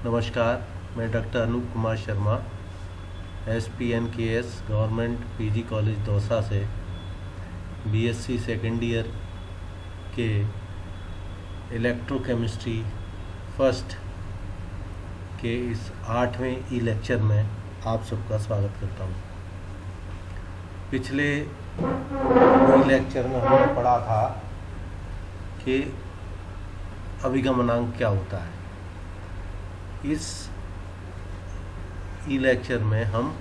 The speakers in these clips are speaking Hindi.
नमस्कार, मैं doctor Anoop Kumar Sharma SPNKS government PG college Dausa से BSc सेकेंड ईयर के इलेक्ट्रोकेमिस्ट्री फर्स्ट के इस 8वें ई लेक्चर में आप सबका स्वागत करता हूँ। पिछले ई लेक्चर में हमने पढ़ा था कि अभिगमनांक क्या होता है। इस ई लेक्चर में हम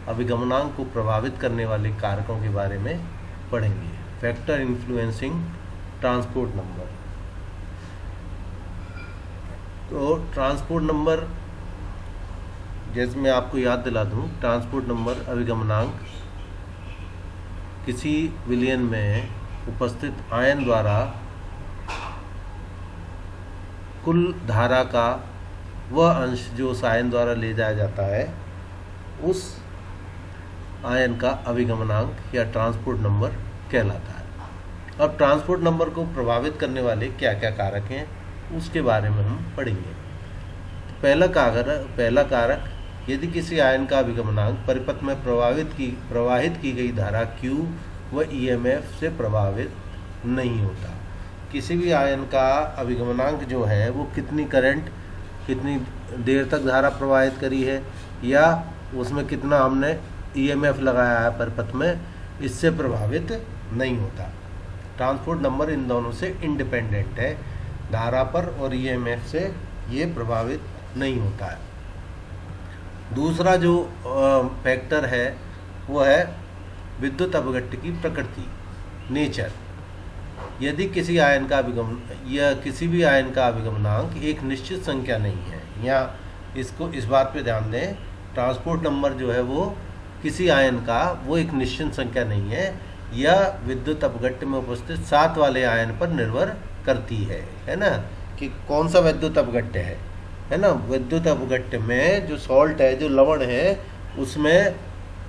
अभिगमनांक को प्रभावित करने वाले कारकों के बारे में पढ़ेंगे। Factor influencing transport number. तो ट्रांसपोर्ट नंबर, जैसे मैं आपको याद दिला दूं, ट्रांसपोर्ट नंबर अभिगमनांक किसी विलयन में उपस्थित आयन द्वारा कुल धारा का वह अंश जो उस आयन द्वारा ले जाया जाता है, उस आयन का अभिगमनांक या ट्रांसपोर्ट नंबर कहलाता है। अब ट्रांसपोर्ट नंबर को प्रभावित करने वाले क्या क्या कारक हैं उसके बारे में हम पढ़ेंगे। पहला कारक, यदि किसी आयन का अभिगमनांक परिपथ में प्रवाहित की गई धारा Q व EMF से प्रभावित नहीं होता। किसी भी आयन का अभिगमनांक जो है वो कितनी देर तक धारा प्रवाहित करी है या उसमें कितना हमने EMF लगाया है परिपथ में, इससे प्रभावित नहीं होता। ट्रांसपोर्ट नंबर इन दोनों से इंडिपेंडेंट है, धारा पर और EMF से ये प्रभावित नहीं होता है। दूसरा जो फैक्टर है वो है विद्युत अपघट्य की प्रकृति, नेचर। यदि किसी आयन का किसी भी आयन का अभिगमनांक एक निश्चित संख्या नहीं है, या इस बात पे ध्यान दें, ट्रांसपोर्ट नंबर जो है वो किसी आयन का वो एक निश्चित संख्या नहीं है, यह विद्युत अपघट्य में उपस्थित साथ वाले आयन पर निर्भर करती है ना, कि कौन सा विद्युत अपघट्य है ना। विद्युत अपघट्य में जो सॉल्ट है, जो लवण है, उसमें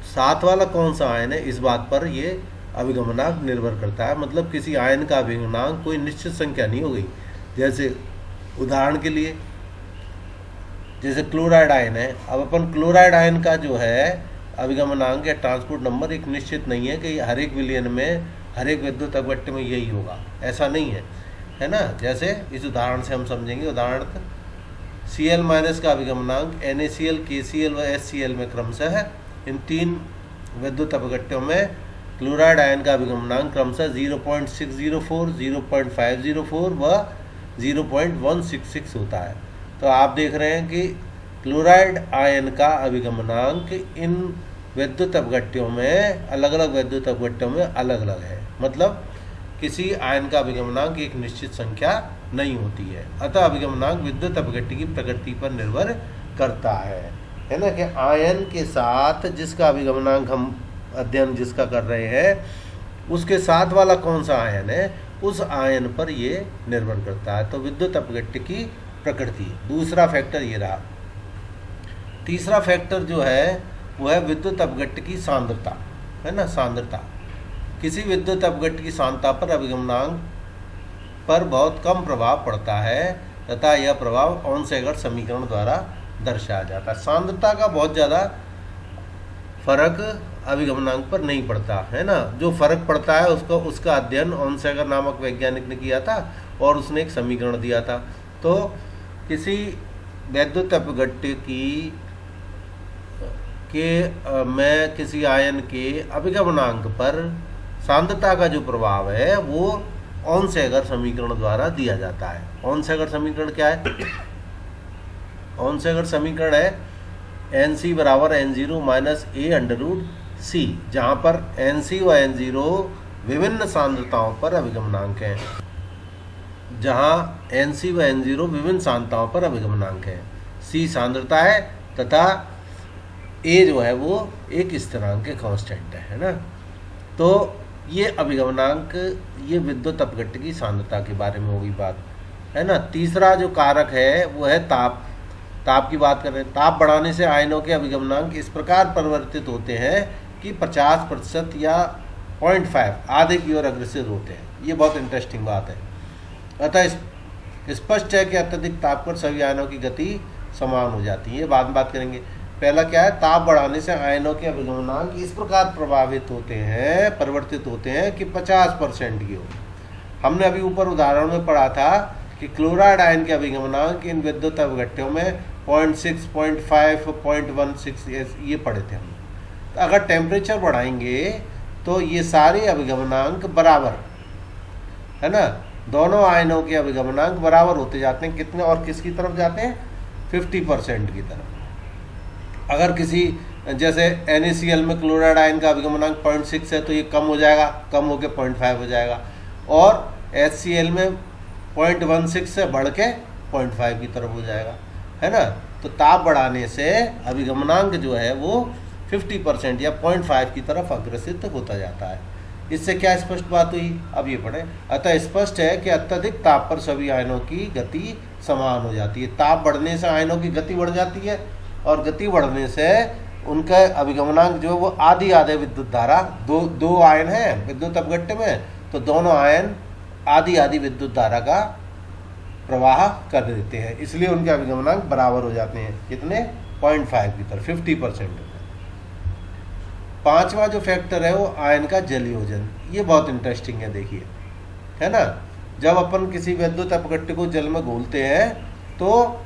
साथ वाला कौन सा आयन है, इस बात पर ये अभिगमनांक निर्भर करता है। मतलब किसी आयन का अभिगमनांक कोई निश्चित संख्या नहीं हो गई। जैसे उदाहरण के लिए, जैसे क्लोराइड आयन है, अब अपन क्लोराइड आयन का जो है अभिगमनांक या ट्रांसपोर्ट नंबर एक निश्चित नहीं है कि हर एक विलयन में, हर एक विद्युत अपघट्य में यही होगा, ऐसा नहीं है ना। जैसे इस उदाहरण से हम समझेंगे। उदाहरण Cl- का अभिगमनांक NaCl, KCl व HCl में क्रमशः है। इन तीन विद्युत अपघट्यों में क्लोराइड आयन का अभिगमनांक क्रमशः 0.604, 0.504 व 0.166 होता है। तो आप देख रहे हैं कि क्लोराइड आयन का अभिगमनांक इन विद्युत अपघट्यों में, अलग अलग विद्युत अपघट्यों में अलग अलग है। मतलब किसी आयन का अभिगमनांक एक निश्चित संख्या नहीं होती है। अतः अभिगमनांक विद्युत अपघट्य की प्रकृति पर निर्भर करता है ना, कि आयन के साथ जिसका अभिगमनांक हम अध्ययन जिसका कर रहे हैं, उसके साथ वाला कौन सा आयन है, उस आयन पर ये निर्भर करता है। तो विद्युत अपघट्य की प्रकृति, दूसरा फैक्टर ये रहा। तीसरा फैक्टर जो है वो है विद्युत अपघट्य की सांद्रता, है ना, सांद्रता। किसी विद्युत अपघट्य की सांद्रता पर अभिगमनांक पर बहुत कम प्रभाव पड़ता है तथा यह प्रभाव ऑन-सैगर्ट समीकरण द्वारा दर्शाया जाता है। सांद्रता का बहुत ज़्यादा फर्क अभिगमनांक पर नहीं पड़ता, है ना। जो फर्क पड़ता है उसका अध्ययन ऑन-सैगर्ट नामक वैज्ञानिक ने किया था और उसने एक समीकरण दिया था। तो किसी विद्युत अपघट्य में किसी आयन के अभिगमनांक पर सांद्रता का जो प्रभाव है वो ऑन-सैगर्ट समीकरण द्वारा दिया जाता है। ऑन-सैगर्ट समीकरण क्या है? ऑन-सैगर्ट समीकरण है NC बराबर N0 माइनस A√C, जहाँ पर NC व N0 विभिन्न सांद्रताओं पर अभिगमनांक हैं। जहाँ NC व N0 विभिन्न सांद्रताओं पर अभिगमनांक है। C सांद्रता है तथा A जो है वो एक स्थिरांक कांस्टेंट है ना। तो ये अभिगमनांक, ये विद्युत अपघट्य की सांद्रता के बारे में होगी बात, है ना। तीसरा जो कारक है वो है ताप की बात कर रहे हैं। ताप बढ़ाने से आयनों के अभिगमनांक इस प्रकार परिवर्तित होते हैं कि 50% या 0.5 आधे की ओर अग्रसर होते हैं। ये बहुत इंटरेस्टिंग बात है। अतः स्पष्ट है कि अत्यधिक ताप पर सभी आयनों की गति समान हो जाती है। ये बाद में बात करेंगे। पहला क्या है, ताप बढ़ाने से आयनों के अभिगमनांक इस प्रकार प्रभावित होते हैं, परिवर्तित होते हैं कि 50% की हो। हमने अभी ऊपर उदाहरण में पढ़ा था कि क्लोराइड आयन के अभिगमनांक इन विद्युत अपघट्यों में 0.6, 0.5, 0.16 ये पढ़े थे हम। तो अगर टेम्परेचर बढ़ाएंगे तो ये सारे अभिगमनांक बराबर, है ना, दोनों आयनों के अभिगमनांक बराबर होते जाते हैं। कितने और किसकी तरफ जाते हैं, 50% की तरफ। अगर किसी जैसे NaCl में क्लोराइड आयन का अभिगमनांक 0.6 है तो ये कम हो जाएगा, कम होकर 0.5 हो जाएगा, और HCl में 0.16 से बढ़ के 0.5 की तरफ हो जाएगा, है ना। तो ताप बढ़ाने से अभिगमनांक जो है वो 50% या 0.5 की तरफ अग्रसित होता जाता है। इससे क्या स्पष्ट बात हुई, अब ये पढ़ें। अतः स्पष्ट है कि अत्यधिक ताप पर सभी आयनों की गति समान हो जाती है। ताप बढ़ने से आयनों की गति बढ़ जाती है, और गति बढ़ने से उनका अभिगमनांक जो वो आधी आधे विद्युत धारा, दो आयन है विद्युत अपघट्य में, तो दोनों आयन आधी आधी विद्युत धारा का प्रवाह कर देते हैं, इसलिए उनके अभिगमनांक बराबर हो जाते हैं। कितने, 0.5 की तरफ, 50%। पांचवा जो फैक्टर है वो आयन का जलयोजन। ये बहुत इंटरेस्टिंग है, देखिए, है ना। जब अपन किसी विद्युत अपघट्य को जल में घोलते हैं तो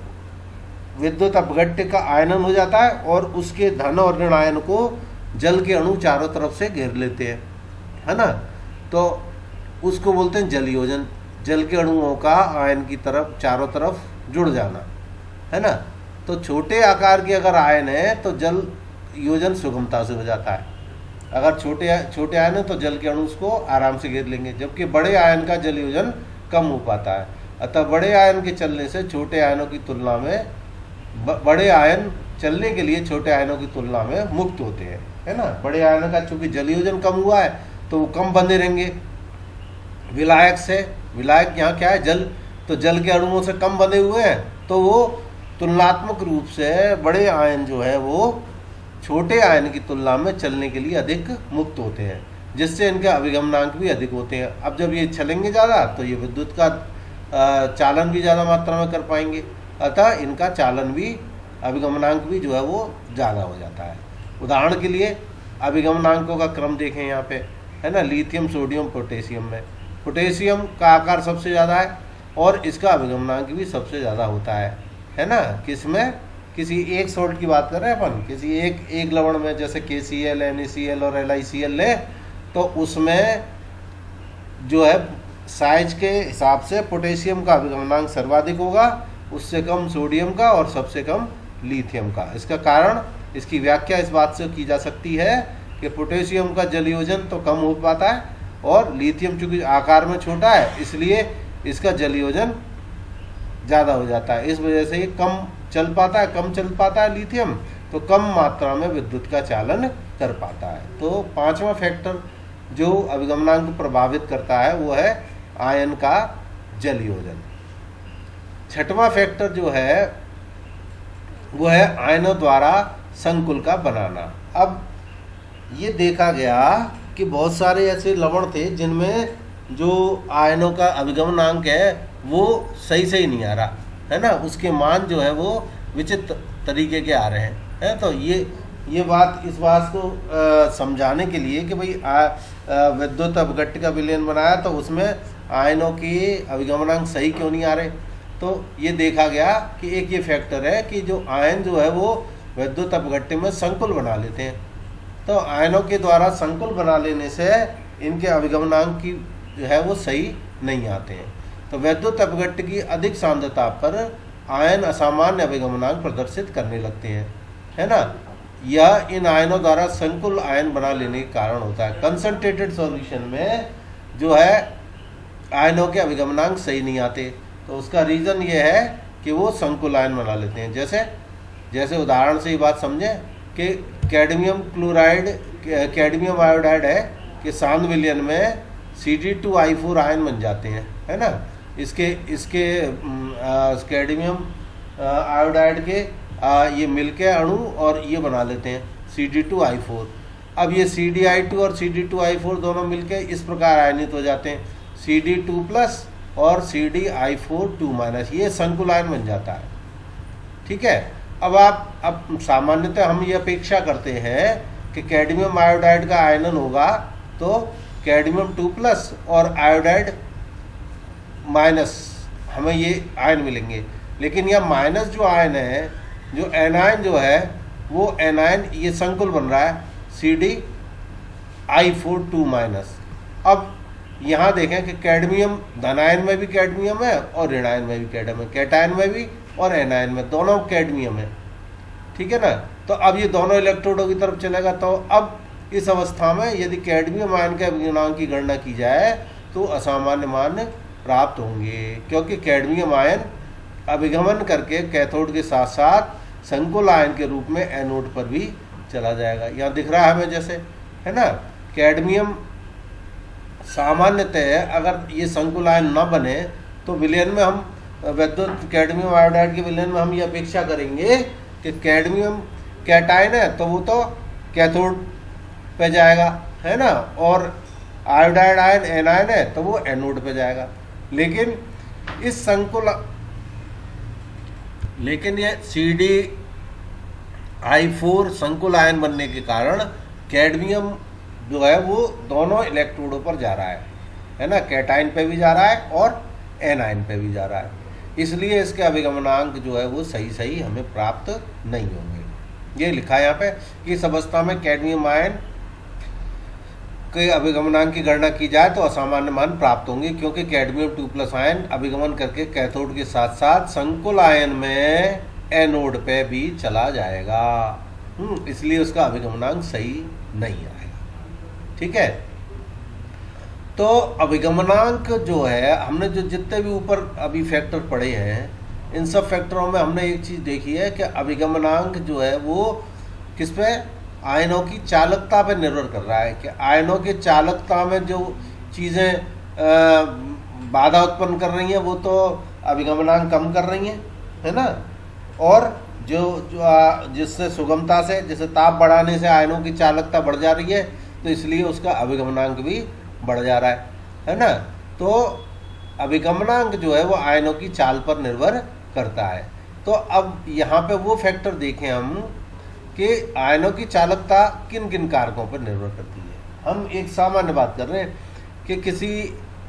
विद्युत अपघट्य का आयनन हो जाता है, और उसके धन और ऋण आयन को जल के अणु चारों तरफ से घेर लेते हैं, है ना। तो उसको बोलते हैं जलयोजन। जल के अणुओं का आयन की तरफ चारों तरफ जुड़ जाना, है ना। तो छोटे आकार के अगर आयन है तो जल योजन सुगमता से हो जाता है। अगर छोटे आयन है तो जल के अणु उसको आराम से घेर लेंगे, जबकि बड़े आयन का जल योजन कम हो पाता है। अतः बड़े आयन के चलने से छोटे आयनों की तुलना में बड़े आयन चलने के लिए छोटे आयनों की तुलना में मुक्त होते हैं, है ना। बड़े आयनों का चूंकि जल योजन कम हुआ है तो वो कम बंधे रहेंगे विलायक से। विलायक यहाँ क्या है, जल, तो जल के अणुओं से कम बंधे हुए हैं, तो वो तुलनात्मक रूप से बड़े आयन जो है वो छोटे आयन की तुलना में चलने के लिए अधिक मुक्त होते हैं, जिससे इनके अभिगमनांक भी अधिक होते हैं। अब जब ये चलेंगे ज़्यादा तो ये विद्युत का चालन भी ज़्यादा मात्रा में कर पाएंगे, अतः इनका चालन भी, अभिगमनांक भी जो है वो ज़्यादा हो जाता है। उदाहरण के लिए अभिगमनांकों का क्रम देखें यहाँ पे, है ना। लिथियम, सोडियम, पोटेशियम में पोटेशियम का आकार सबसे ज़्यादा है और इसका अभिगमनांक भी सबसे ज़्यादा होता है ना। किसमें, किसी एक सॉल्ट की बात कर रहे हैं अपन, किसी एक लवण में, जैसे KCl, NaCl और LiCl ले, तो उसमें जो है साइज के हिसाब से पोटेशियम का अभिगमनांक सर्वाधिक होगा, उससे कम सोडियम का और सबसे कम लिथियम का। इसका कारण, इसकी व्याख्या इस बात से की जा सकती है कि पोटेशियम का जलयोजन तो कम हो पाता है, और लिथियम चूँकि आकार में छोटा है इसलिए इसका जलयोजन ज़्यादा हो जाता है। इस वजह से ये कम चल पाता है लिथियम, तो कम मात्रा में विद्युत का चालन कर पाता है। तो पांचवा फैक्टर जो अभिगमनांक को प्रभावित करता है वो है आयन का जलयोजन। छठवां फैक्टर जो है वो है आयनों द्वारा संकुल का बनाना। अब ये देखा गया कि बहुत सारे ऐसे लवण थे जिनमें जो आयनों का अभिगमनांक है वो सही से ही नहीं आ रहा, है ना। उसके मान जो है वो विचित्र तरीके के आ रहे हैं। तो ये बात, इस बात को समझाने के लिए कि भाई विद्युत अपघट्य का विलयन बनाया तो उसमें आयनों के अभिगमनांक सही क्यों नहीं आ रहे, तो ये देखा गया कि एक ये फैक्टर है कि जो आयन जो है वो विद्युत अपघट्य में संकुल बना लेते हैं। तो आयनों के द्वारा संकुल बना लेने से इनके अभिगमनांक की जो है वो सही नहीं आते हैं। तो विद्युत अपघट्य की अधिक सांद्रता पर आयन असामान्य अभिगमनांक प्रदर्शित करने लगते हैं, है ना। यह इन आयनों द्वारा संकुल आयन बना लेने के कारण होता है। कंसंट्रेटेड सॉल्यूशन में जो है आयनों के अभिगमनांक सही नहीं आते, तो उसका रीज़न ये है कि वो संकुल आयन बना लेते हैं। जैसे उदाहरण से ये बात समझें कि कैडमियम आयोडाइड है कि शांत विलयन में Cd2I4 आयन बन जाते हैं, है ना। इसके कैडमियम आयोडाइड के ये मिलके अणु और ये बना लेते हैं Cd2I4। अब ये Cdi2 और Cd2I4 दोनों मिलके इस प्रकार आयनित हो जाते हैं Cd2+ और Cdi4 2-, ये संकुल आयन बन जाता है। ठीक है। अब सामान्यतः हम ये अपेक्षा करते हैं कि कैडमियम आयोडाइड का आयनन होगा तो कैडमियम 2+ और आयोडाइड माइनस, हमें ये आयन मिलेंगे। लेकिन यह माइनस जो आयन है, जो एनायन जो है वो एनायन, ये संकुल बन रहा है CdI4 2-। अब यहाँ देखें कि कैडमियम धनायन में भी कैडमियम है और ऋणायन में भी कैडमियम है, कैटायन में भी और एनायन में, दोनों कैडमियम है, ठीक है ना। तो अब ये दोनों इलेक्ट्रोडों की तरफ चलेगा। तो अब इस अवस्था में यदि कैडमियम आयन के अभिगमनांक की गणना की जाए तो असामान्य मान प्राप्त होंगे, क्योंकि कैडमियम आयन अभिगमन करके कैथोड के साथ साथ संकुल आयन के रूप में एनोड पर भी चला जाएगा। यहाँ दिख रहा है हमें जैसे, है ना। कैडमियम सामान्यतः अगर ये संकुल आयन न बने तो विलयन में हम विद्युत कैडमियम आयोडाइड के विलयन में हम ये अपेक्षा करेंगे कि कैडमियम कैटायन है तो वो तो कैथोड पे जाएगा, है ना, और आयोडाइड आयन एनायन है तो वो एनोड पे जाएगा। लेकिन इस लेकिन ये CdI4 संकुल आयन बनने के कारण कैडमियम जो है वो दोनों इलेक्ट्रोडों पर जा रहा है ना, कैटायन पे भी जा रहा है और एनायन पे भी जा रहा है। इसलिए इसके अभिगमनांक जो है वो सही हमें प्राप्त नहीं होंगे। ये लिखा है यहाँ पे कि इस अवस्था में कैडमियम आयन के अभिगमनांक की गणना की जाए तो असामान्य मान प्राप्त होंगे, क्योंकि कैडमियम 2+ आयन अभिगमन करके कैथोड के साथ साथ संकुल आयन में एनोड पे भी चला जाएगा। इसलिए उसका अभिगमनांक सही नहीं आएगा, ठीक है। तो अभिगमनांक जो है, हमने जो जितने भी ऊपर अभी फैक्टर पढ़े हैं इन सब फैक्टरों में हमने एक चीज़ देखी है कि अभिगमनांक जो है वो किस पे, आयनों की चालकता पर निर्भर कर रहा है कि आयनों के चालकता में जो चीज़ें बाधा उत्पन्न कर रही हैं वो तो अभिगमनांक कम कर रही हैं, है ना, और जिससे सुगमता से, जैसे ताप बढ़ाने से आयनों की चालकता बढ़ जा रही है तो इसलिए उसका अभिगमनांक भी बढ़ जा रहा है ना। तो अभिगमनांक जो है वो आयनों की चाल पर निर्भर करता है। तो अब यहाँ पे वो फैक्टर देखें हम कि आयनों की चालकता किन किन कारकों पर निर्भर करती है। हम एक सामान्य बात कर रहे हैं कि किसी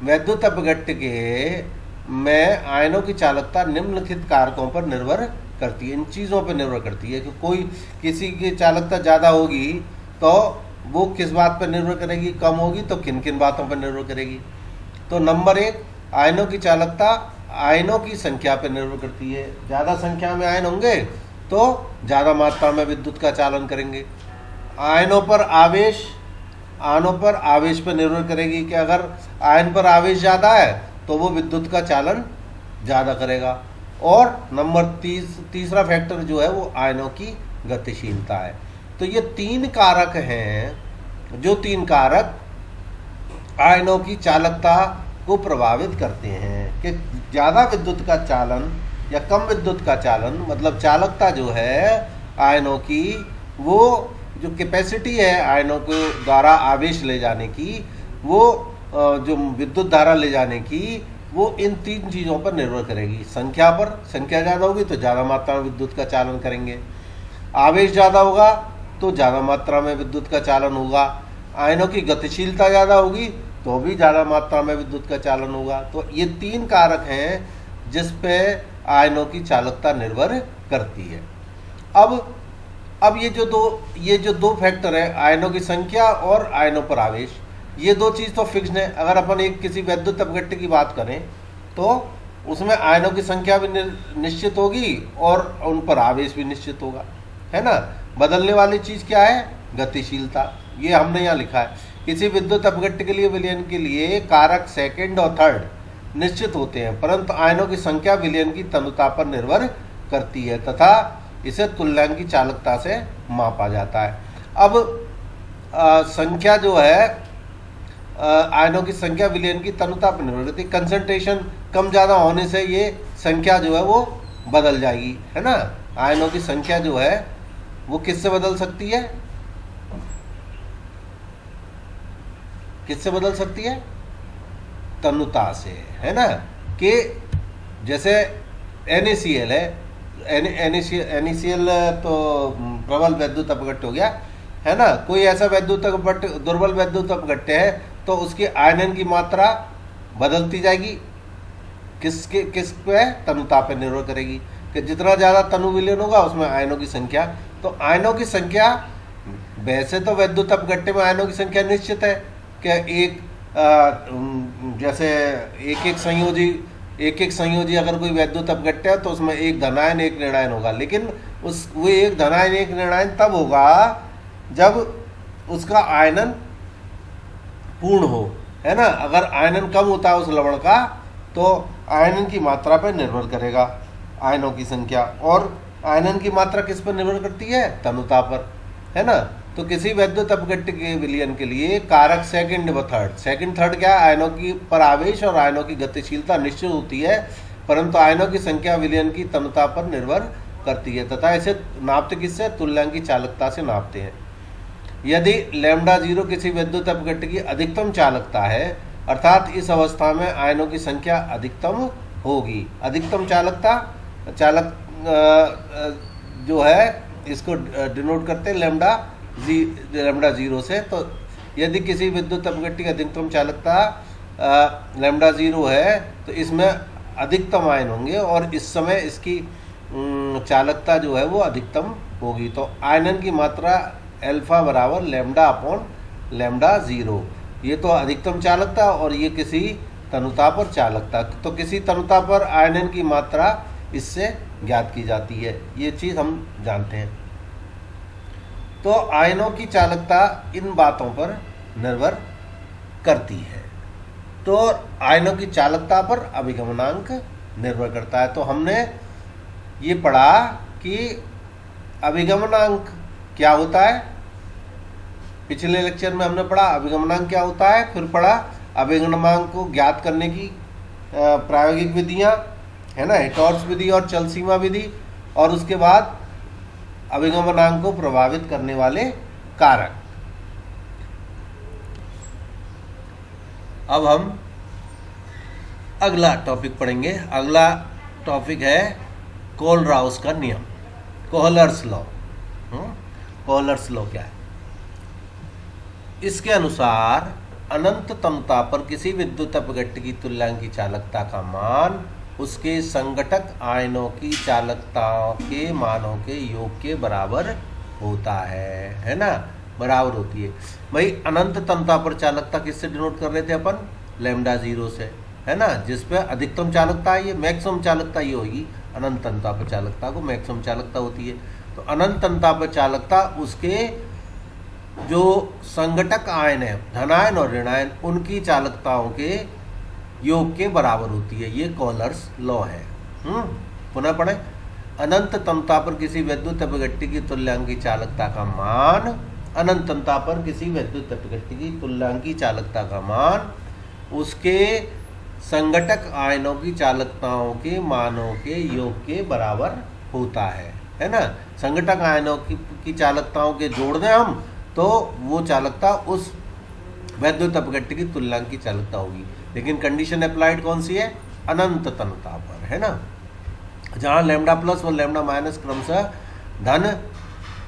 वैद्युत अपघट्य में आयनों की चालकता निम्नलिखित कारकों पर निर्भर करती है, इन चीज़ों पर निर्भर करती है कि कोई किसी की चालकता ज़्यादा होगी तो वो किस बात पर निर्भर करेगी, कम होगी तो किन किन बातों पर निर्भर करेगी। तो नंबर 1, आयनों की चालकता आयनों की संख्या पर निर्भर करती है। ज़्यादा संख्या में आयन होंगे तो ज़्यादा मात्रा में विद्युत का चालन करेंगे। आयनों पर आवेश पर निर्भर करेगी कि अगर आयन पर आवेश ज़्यादा है तो वो विद्युत का चालन ज़्यादा करेगा। और नंबर तीसरा फैक्टर जो है वो आयनों की गतिशीलता है। तो ये 3 कारक हैं, जो 3 कारक आयनों की चालकता को प्रभावित करते हैं कि ज़्यादा विद्युत का चालन या कम विद्युत का चालन, मतलब चालकता जो है आयनों की, वो जो कैपेसिटी है आयनों को द्वारा आवेश ले जाने की, वो जो विद्युत धारा ले जाने की, वो इन 3 चीज़ों पर निर्भर करेगी। संख्या पर, संख्या ज़्यादा होगी तो ज़्यादा मात्रा में विद्युत का चालन करेंगे, आवेश ज़्यादा होगा तो ज़्यादा मात्रा में विद्युत का चालन होगा, आयनों की गतिशीलता ज़्यादा होगी तो भी ज़्यादा मात्रा में विद्युत का चालन होगा। तो ये 3 कारक हैं जिस पे आयनों की चालकता निर्भर करती है। अब ये जो दो फैक्टर है, आयनों की संख्या और आयनों पर आवेश, ये 2 चीज़ तो फिक्स्ड है। अगर अपन एक किसी वैद्युत अपघट्य की बात करें तो उसमें आयनों की संख्या भी निश्चित होगी और उन पर आवेश भी निश्चित होगा, है ना। बदलने वाली चीज़ क्या है, गतिशीलता। ये हमने यहाँ लिखा है। किसी विद्युत अपघट्य के लिए विलयन के लिए कारक 2nd और 3rd निश्चित होते हैं, परंतु आयनों की संख्या विलयन की तनुता पर निर्भर करती है तथा इसे तुल्यांक की चालकता से मापा जाता है। अब संख्या जो है, आयनों की संख्या विलयन की तनुता पर निर्भर करती है। कंसंट्रेशन कम ज़्यादा होने से ये संख्या जो है वो बदल जाएगी, है ना। आयनों की संख्या जो है वो किससे बदल सकती है, किससे बदल सकती है, तनुता से, है ना। कि जैसे NaCl है, NaCl तो प्रबल वैद्युत अपघट्य हो गया, है ना। कोई ऐसा वैद्युत अपघट्य, दुर्बल वैद्युत अपघट्य है तो उसकी आयनन की मात्रा बदलती जाएगी। किस पे? तनुताप पे निर्भर करेगी कि जितना ज़्यादा तनु विलीन होगा उसमें आयनों की संख्या। तो आयनों की संख्या, वैसे तो वैद्युत अपघट्य में आयनों की संख्या निश्चित है कि जैसे एक एक संयोजी अगर कोई वैद्युत अपघट्य है तो उसमें एक धनायन एक ऋणायन होगा, लेकिन वो एक धनायन एक ऋणायन तब होगा जब उसका आयनन पूर्ण हो, है ना। अगर आयनन कम होता है उस लवण का तो आयनन की मात्रा पर निर्भर करेगा आयनों की संख्या, और आयनन की मात्रा किस पर निर्भर करती है? तनुता पर, है ना। तो किसी वैद्युत अपघट्य के विलयन के लिए कारक सेकंड व थर्ड, सेकंड थर्ड क्या है? आयनों की पर आवेश और आयनों की गतिशीलता निश्चित होती है, परंतु आयनों की संख्या विलयन की तनुता पर निर्भर करती है तथा इसे नापते किससे? तुल्यांक की चालकता से नापते हैं। यदि लैम्डा 0 किसी वैद्युत अपघट्य की अधिकतम चालकता है, अर्थात इस अवस्था में आयनों की संख्या अधिकतम होगी। अधिकतम चालक जो है इसको डिनोट करते हैं लैम्डा 0 से। तो यदि किसी विद्युत अपघट्य की अधिकतम चालकता लैम्डा 0 है तो इसमें अधिकतम आयन होंगे और इस समय इसकी चालकता जो है वो अधिकतम होगी। तो आयनन की मात्रा अल्फा बराबर लैम्डा अपॉन लैम्डा 0। ये तो अधिकतम चालकता और ये किसी तनुता पर चालकता। तो किसी तनुता पर आयनन की मात्रा इससे ज्ञात की जाती है, ये चीज़ हम जानते हैं। तो आयनों की चालकता इन बातों पर निर्भर करती है। तो आयनों की चालकता पर अभिगमनांक निर्भर करता है। तो हमने ये पढ़ा कि अभिगमनांक क्या होता है, पिछले लेक्चर में हमने पढ़ा अभिगमनांक क्या होता है, फिर पढ़ा अभिगमनांक को ज्ञात करने की प्रायोगिक विधियां, है ना, हिटॉर्स विधि और चलसीमा विधि, और उसके बाद अभिगमनांक को प्रभावित करने वाले कारक। अब हम अगला टॉपिक पढ़ेंगे। अगला टॉपिक है कोलराउस का नियम, कोहलर्स लॉ। कोहलर्स लॉ क्या है? इसके अनुसार अनंत तनुता पर किसी विद्युत अपघट्य की तुल्यांकी चालकता का मान उसके संघटक आयनों की चालकता के मानों के योग के बराबर होता है ना, बराबर होती है। भाई अनंत तनुता पर चालकता किससे डिनोट कर रहे थे अपन? लैम्डा 0 से, है ना, जिस पे अधिकतम चालकता है, ये मैक्सिमम चालकता ये होगी। अनंत तनुता पर चालकता को मैक्सिमम चालकता होती है। तो अनंत तनुता पर चालकता उसके जो संघटक आयन है, धनायन और ऋणायन, उनकी चालकताओं के योग के बराबर होती है। ये कोहलर्स लॉ है। पुनः पढ़ें। अनंत तनुता पर किसी वैद्युत अपघट्य की तुल्यांकी चालकता का मान, अनंत तनुता पर किसी वैद्युत अपघट्य की तुल्यांकी चालकता का मान उसके संघटक आयनों की चालकताओं के मानों के योग के बराबर होता है ना। संघटक आयनों की चालकताओं के जोड़ दें हम तो वो चालकता उस वैद्युत अपघट्य की तुल्यांकी चालकता होगी। लेकिन कंडीशन अप्लाइड कौन सी है? अनंत तनुता पर, है ना, जहाँ लैम्डा प्लस व लैम्डा माइनस क्रमशः धन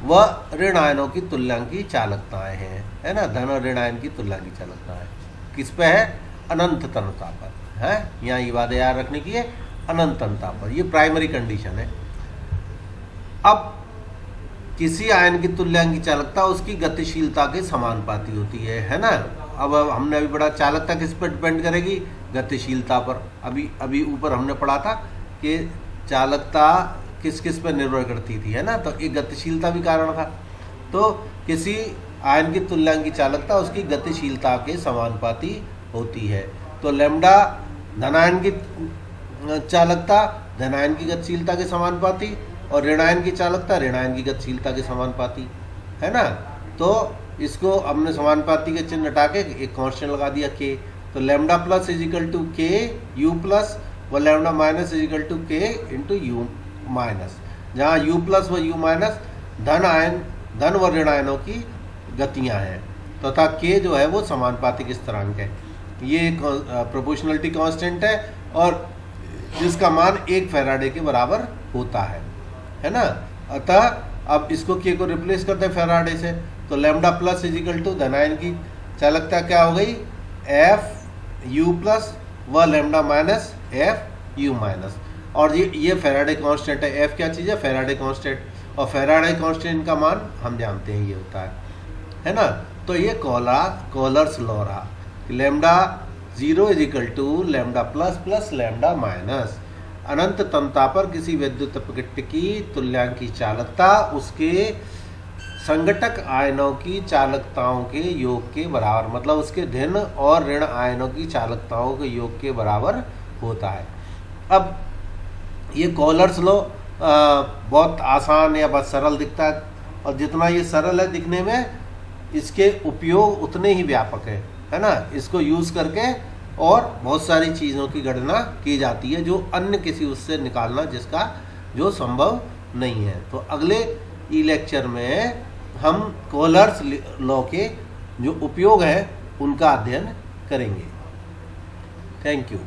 व ऋण आयनों की तुल्यांकी चालकताएं हैं, है ना। धन और ऋण आयन की तुल्यांकी चालकताएं किस पे है? अनंत तनुता पर है। यहाँ ये बात याद रखने की है, अनंत तनुता पर। ये प्राइमरी कंडीशन है। अब किसी आयन की तुल्यांकी चालकता उसकी गतिशीलता के समानुपाती होती है ना। अब हमने अभी पढ़ा चालकता किस पर डिपेंड करेगी? गतिशीलता पर। अभी ऊपर हमने पढ़ा था कि चालकता किस किस पर निर्भर करती थी, है ना। तो एक गतिशीलता भी कारण था। तो किसी आयन की तुल्यांकी चालकता उसकी गतिशीलता के समानुपाती होती है। तो लैम्डा धनायन की चालकता धनायन की गतिशीलता के समानुपाती और ऋणायन की चालकता ऋणायन की गतिशीलता के समानुपाती, है ना। तो इसको हमने समानुपाती के चिन्ह हटा के एक कांस्टेंट लगा दिया के। तो lambda plus is equal to K U plus व lambda minus is equal to K into U minus, जहाँ यू प्लस व यू माइनस धन व ऋणायनों की गतियाँ हैं तथा के जो है वो समानुपातिक स्थिरांक है। ये प्रोपोर्शनलिटी कांस्टेंट है और जिसका मान 1 फैराडे के बराबर होता है। है ना। अतः अब इसको के को रिप्लेस करते हैं फैराडे से, तो लैम्डा प्लस इजिकल टू धन आयन की चालकता क्या हो गई, एफ यू प्लस व lambda minus F you minus. और ये फैराडे कांस्टेंट है, एफ क्या चीज़ है, फैराडे कांस्टेंट, और फैराडे कांस्टेंट का मान हम जानते हैं ये होता है ना। तो ये कॉलर्स लॉ रहा, lambda 0 equal to lambda plus plus lambda minus. अनंत तमता पर किसी विद्युत अपघट्य की तुल्यांकी चालकता उसके संघटक आयनों की चालकताओं के योग के बराबर, मतलब उसके धन और ऋण आयनों की चालकताओं के योग के बराबर होता है। अब ये कॉलर्स लॉ बहुत आसान या बहुत सरल दिखता है, और जितना ये सरल है दिखने में, इसके उपयोग उतने ही व्यापक है ना। इसको यूज़ करके और बहुत सारी चीज़ों की गणना की जाती है जो अन्य किसी उससे निकालना जिसका जो संभव नहीं है। तो अगले ई लेक्चर में हम कॉलर्स लॉ के जो उपयोग है उनका अध्ययन करेंगे। Thank you.